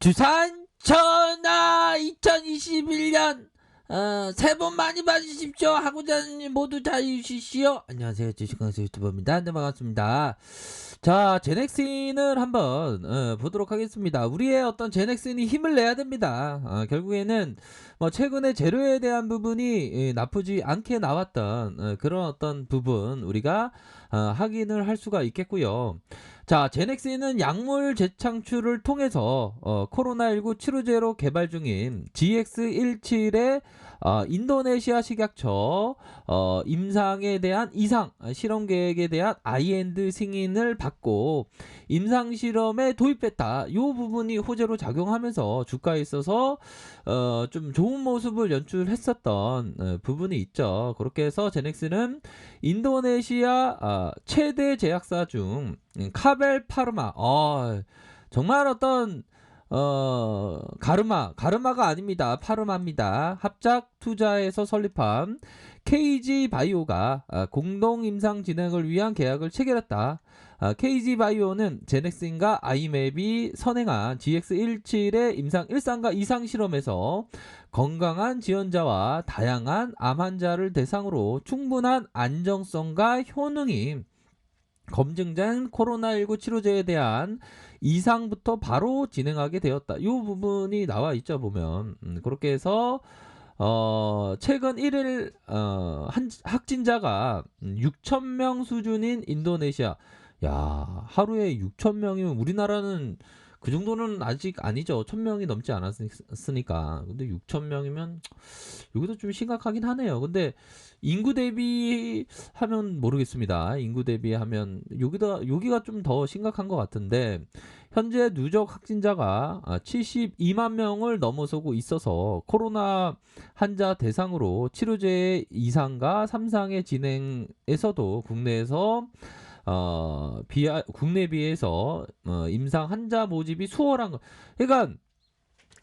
두산 전화 2021년 새해 복 많이 받으십시오. 하고자님 모두 잘 있으시오. 안녕하세요, 주식강사 유튜버입니다. 네, 반갑습니다. 자, 제넥슨을 한번 보도록 하겠습니다. 우리의 어떤 제넥슨이 힘을 내야 됩니다. 결국에는 뭐 최근에 재료에 대한 부분이 나쁘지 않게 나왔던 그런 어떤 부분 우리가 확인을 할 수가 있겠고요. 자, 제넥슨은 약물 재창출을 통해서 코로나19 치료제로 개발 중인 GX17의 인도네시아 식약처 임상에 대한 이상 실험 계획에 대한 IND 승인을 받고 임상 실험에 도입했다. 이 부분이 호재로 작용하면서 주가에 있어서 좀 좋은 모습을 연출했었던 부분이 있죠. 그렇게 해서 제넥슨은 인도네시아 최대 제약사 중 카벨 파르마 정말 어떤 가르마가 아닙니다. 파르마입니다. 합작 투자에서 설립한 KG 바이오가 공동 임상 진행을 위한 계약을 체결했다. KG 바이오는 제넥슨과 아이맵이 선행한 GX17의 임상 1상과 2상 실험에서 건강한 지원자와 다양한 암 환자를 대상으로 충분한 안정성과 효능이 검증된 코로나19 치료제에 대한 이상부터 바로 진행하게 되었다. 이 부분이 나와 있죠, 보면. 그렇게 해서 최근 1일 확진자가 6,000명 수준인 인도네시아. 야, 하루에 6,000명이면 우리나라는 그 정도는 아직 아니죠. 1,000명이 넘지 않았으니까. 근데 6,000명이면 여기도 좀 심각하긴 하네요. 근데 인구 대비하면 모르겠습니다. 인구 대비하면 여기가 좀 더 심각한 것 같은데 현재 누적 확진자가 72만 명을 넘어서고 있어서 코로나 환자 대상으로 치료제 2상과 3상의 진행에서도 국내에서 국내 비해서 임상 환자 모집이 수월한 거. 그러니까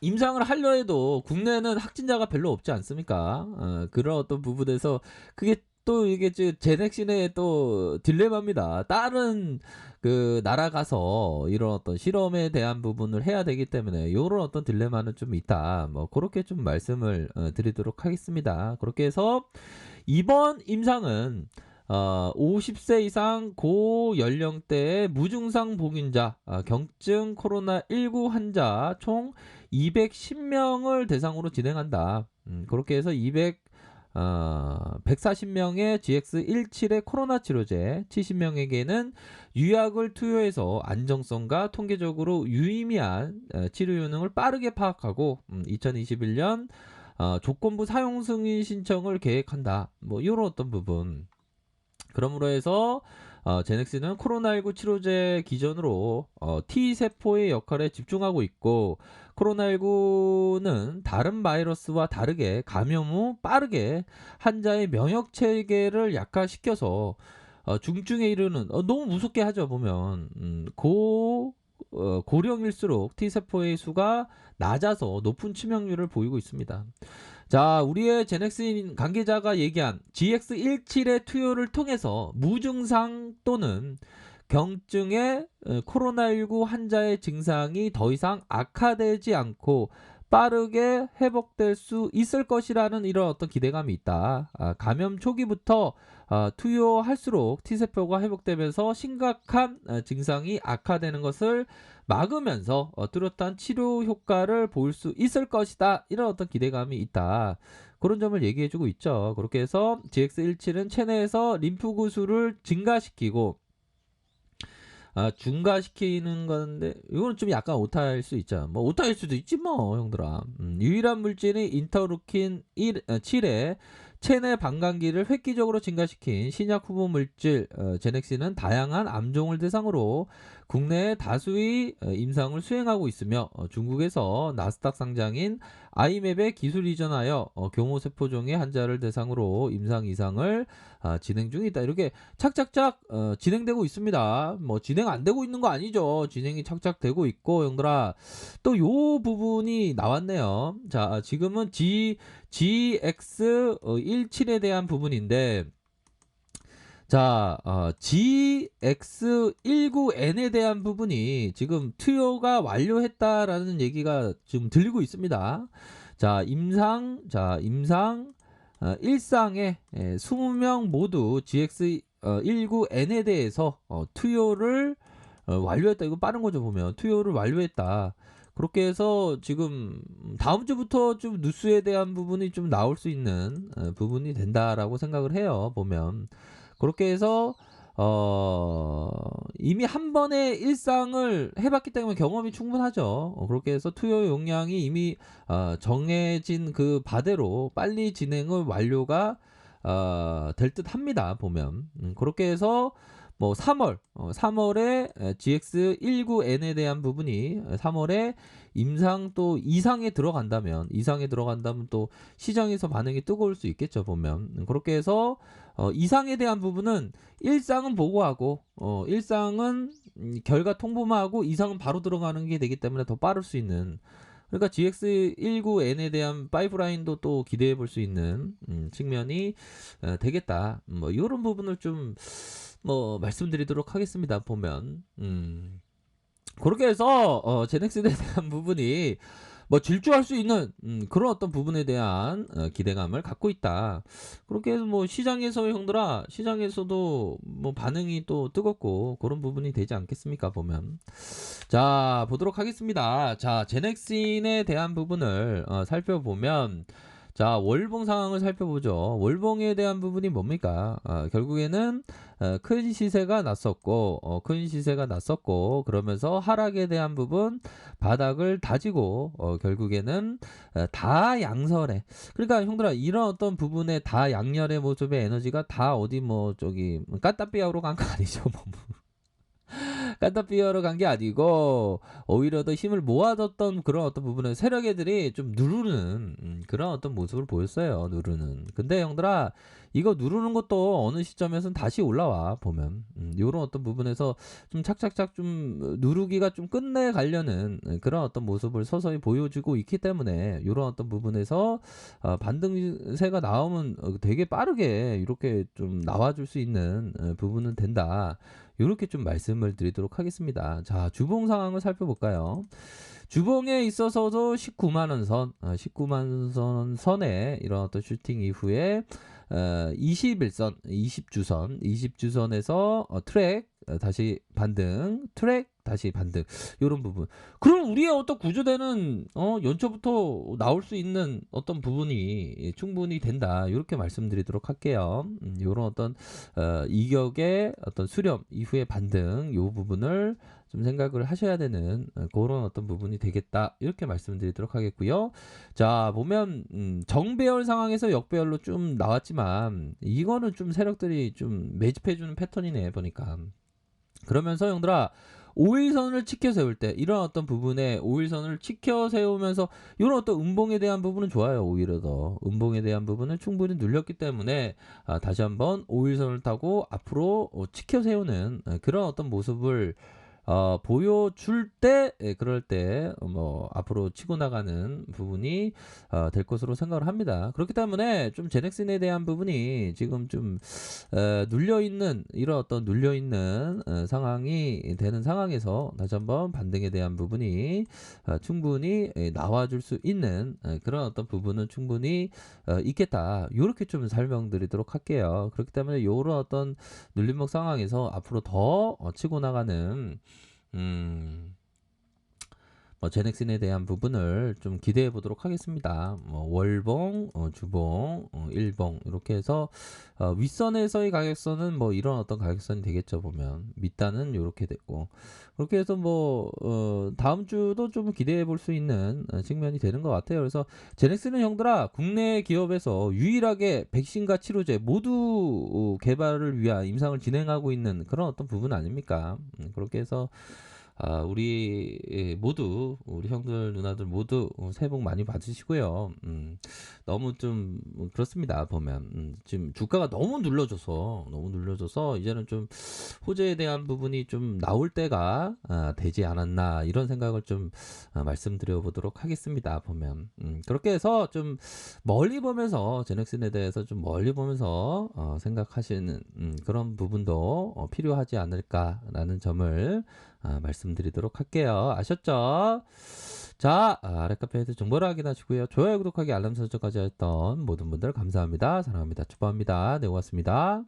임상을 하려 해도 국내는 확진자가 별로 없지 않습니까? 그런 어떤 부분에서 그게 또 이게 제넥신의 또 딜레마입니다. 다른 그 나라 가서 이런 어떤 실험에 대한 부분을 해야 되기 때문에 이런 어떤 딜레마는 좀 있다. 뭐 그렇게 좀 말씀을 드리도록 하겠습니다. 그렇게 해서 이번 임상은 50세 이상 고연령대의 무증상 보균자, 경증 코로나19 환자 총 210명을 대상으로 진행한다. 그렇게 해서 140명의 GX17의 코로나 치료제, 70명에게는 유약을 투여해서 안정성과 통계적으로 유의미한 치료 효능을 빠르게 파악하고 2021년 조건부 사용 승인 신청을 계획한다. 뭐 이런 어떤 부분. 그러므로 해서 제넥슨은 코로나19 치료제 기전으로 T세포의 역할에 집중하고 있고 코로나19는 다른 바이러스와 다르게 감염 후 빠르게 환자의 면역 체계를 약화시켜서 중증에 이르는 너무 무섭게 하죠 보면 고령일수록 T세포의 수가 낮아서 높은 치명률을 보이고 있습니다. 자, 우리의 제넥슨 관계자가 얘기한 GX17의 투여를 통해서 무증상 또는 경증의 코로나19 환자의 증상이 더 이상 악화되지 않고 빠르게 회복될 수 있을 것이라는 이런 어떤 기대감이 있다. 감염 초기부터 투여할수록 T세포가 회복되면서 심각한 증상이 악화되는 것을 막으면서 뚜렷한 치료 효과를 볼 수 있을 것이다. 이런 어떤 기대감이 있다. 그런 점을 얘기해주고 있죠. 그렇게 해서 GX17은 체내에서 림프 구수를 증가시키고 중과시키는 건데 이거는 좀 약간 오타일 수 있죠. 뭐 오타일 수도 있지 뭐 형들아. 유일한 물질이 인터루킨 7의 체내 방광기를 획기적으로 증가시킨 신약 후보 물질 제넥신은 다양한 암종을 대상으로 국내에 다수의 임상을 수행하고 있으며 중국에서 나스닥 상장인 아이맵에 기술 이전하여 교모세포종의 환자를 대상으로 임상 이상을 진행 중이다. 이렇게 착착착 진행되고 있습니다. 뭐 진행 안 되고 있는 거 아니죠. 진행이 착착 되고 있고 형들아 또 요 부분이 나왔네요. 자, 지금은 GX17에 대한 부분인데 자, GX19N에 대한 부분이 지금 투여가 완료했다라는 얘기가 지금 들리고 있습니다. 자, 임상, 일상의 20명 모두 GX19N에 대해서 투여를 완료했다. 이거 빠른 거죠, 보면. 투여를 완료했다. 그렇게 해서 지금 다음 주부터 좀 뉴스에 대한 부분이 좀 나올 수 있는 부분이 된다라고 생각을 해요, 보면. 그렇게 해서 이미 한 번의 일상을 해봤기 때문에 경험이 충분하죠. 그렇게 해서 투여 용량이 이미 정해진 그 바대로 빨리 진행을 완료가 될 듯 합니다, 보면. 그렇게 해서 뭐 3월에 GX19N에 대한 부분이 3월에 임상 또 이상에 들어간다면 또 시장에서 반응이 뜨거울 수 있겠죠, 보면. 그렇게 해서 이상에 대한 부분은 일상은 보고하고 일상은 결과 통보만 하고 이상은 바로 들어가는 게 되기 때문에 더 빠를 수 있는, 그러니까 GX19N에 대한 파이프라인도 또 기대해 볼 수 있는 측면이 되겠다. 뭐 이런 부분을 좀 말씀드리도록 하겠습니다. 보면 그렇게 해서 제넥슨에 대한 부분이 질주할 수 있는 그런 어떤 부분에 대한 기대감을 갖고 있다. 그렇게 해서 시장에서 형들아, 시장에서도 반응이 또 뜨겁고 그런 부분이 되지 않겠습니까, 보면. 자, 보도록 하겠습니다. 자, 제넥슨에 대한 부분을 살펴보면, 자, 월봉 상황을 살펴보죠. 월봉에 대한 부분이 뭡니까? 결국에는 큰 시세가 났었고, 그러면서 하락에 대한 부분 바닥을 다지고 결국에는 다 양설에, 그러니까 형들아, 이런 어떤 부분에 다 양열의 모습의 에너지가 다 어디 까따삐아로 간 거 아니죠? 까따피어로 간 게 아니고 오히려 더 힘을 모아뒀던 그런 어떤 부분은 세력 애들이 좀 누르는 그런 어떤 모습을 보였어요. 누르는. 근데 형들아, 이거 누르는 것도 어느 시점에서는 다시 올라와, 보면. 요런 어떤 부분에서 좀 착착착 좀 누르기가 좀 끝내 가려는 그런 어떤 모습을 서서히 보여주고 있기 때문에 요런 어떤 부분에서 반등세가 나오면 되게 빠르게 이렇게 좀 나와줄 수 있는 부분은 된다. 이렇게 좀 말씀을 드리도록 하겠습니다. 자, 주봉 상황을 살펴볼까요? 주봉에 있어서도 19만원 선, 19만원 선에 이런 어떤 슈팅 이후에 21선, 20주선에서 트랙, 다시 반등, 트랙, 다시 반등, 요런 부분. 그럼 우리의 어떤 구조되는 연초부터 나올 수 있는 어떤 부분이 충분히 된다, 이렇게 말씀드리도록 할게요. 요런 어떤 이격의 어떤 수렴 이후의 반등, 요 부분을 좀 생각을 하셔야 되는 그런 어떤 부분이 되겠다, 이렇게 말씀드리도록 하겠고요. 자, 보면 정배열 상황에서 역배열로 좀 나왔지만 이거는 좀 세력들이 좀 매집해주는 패턴이네, 보니까. 그러면서 형들아, 5일선을 치켜 세울 때 이런 어떤 부분에 5일선을 치켜 세우면서 이런 어떤 음봉에 대한 부분은 좋아요. 오히려 더 음봉에 대한 부분은 충분히 눌렸기 때문에 다시 한번 5일선을 타고 앞으로 치켜 세우는 그런 어떤 모습을 보여줄 때, 그럴 때 앞으로 치고 나가는 부분이 될 것으로 생각을 합니다. 그렇기 때문에 좀 제넥슨에 대한 부분이 지금 좀 눌려있는, 이런 어떤 눌려있는 상황이 되는 상황에서 다시 한번 반등에 대한 부분이 충분히 나와줄 수 있는 그런 어떤 부분은 충분히 있겠다, 이렇게 좀 설명드리도록 할게요. 그렇기 때문에 이런 어떤 눌림목 상황에서 앞으로 더 치고 나가는 제넥슨에 대한 부분을 좀 기대해 보도록 하겠습니다. 월봉, 주봉, 일봉, 이렇게 해서 윗선에서의 가격선은 이런 어떤 가격선이 되겠죠, 보면. 밑단은 이렇게 됐고, 그렇게 해서 다음 주도 좀 기대해 볼 수 있는 측면이 되는 것 같아요. 그래서 제넥슨은 형들아, 국내 기업에서 유일하게 백신과 치료제 모두 개발을 위한 임상을 진행하고 있는 그런 어떤 부분 아닙니까? 그렇게 해서 우리 모두 우리 형들 누나들 모두 새해 복 많이 받으시고요. 너무 좀 그렇습니다. 보면 지금 주가가 너무 눌러져서 이제는 좀 호재에 대한 부분이 좀 나올 때가 되지 않았나 이런 생각을 좀 말씀드려 보도록 하겠습니다. 보면 그렇게 해서 좀 멀리 보면서 제넥슨에 대해서 좀 멀리 보면서 생각하시는 그런 부분도 필요하지 않을까라는 점을 말씀드리도록 할게요. 아셨죠? 자, 아랫카페에서 정보를 확인하시고요. 좋아요, 구독하기, 알람 설정까지 했던 모든 분들 감사합니다. 사랑합니다. 축복합니다. 네, 고맙습니다.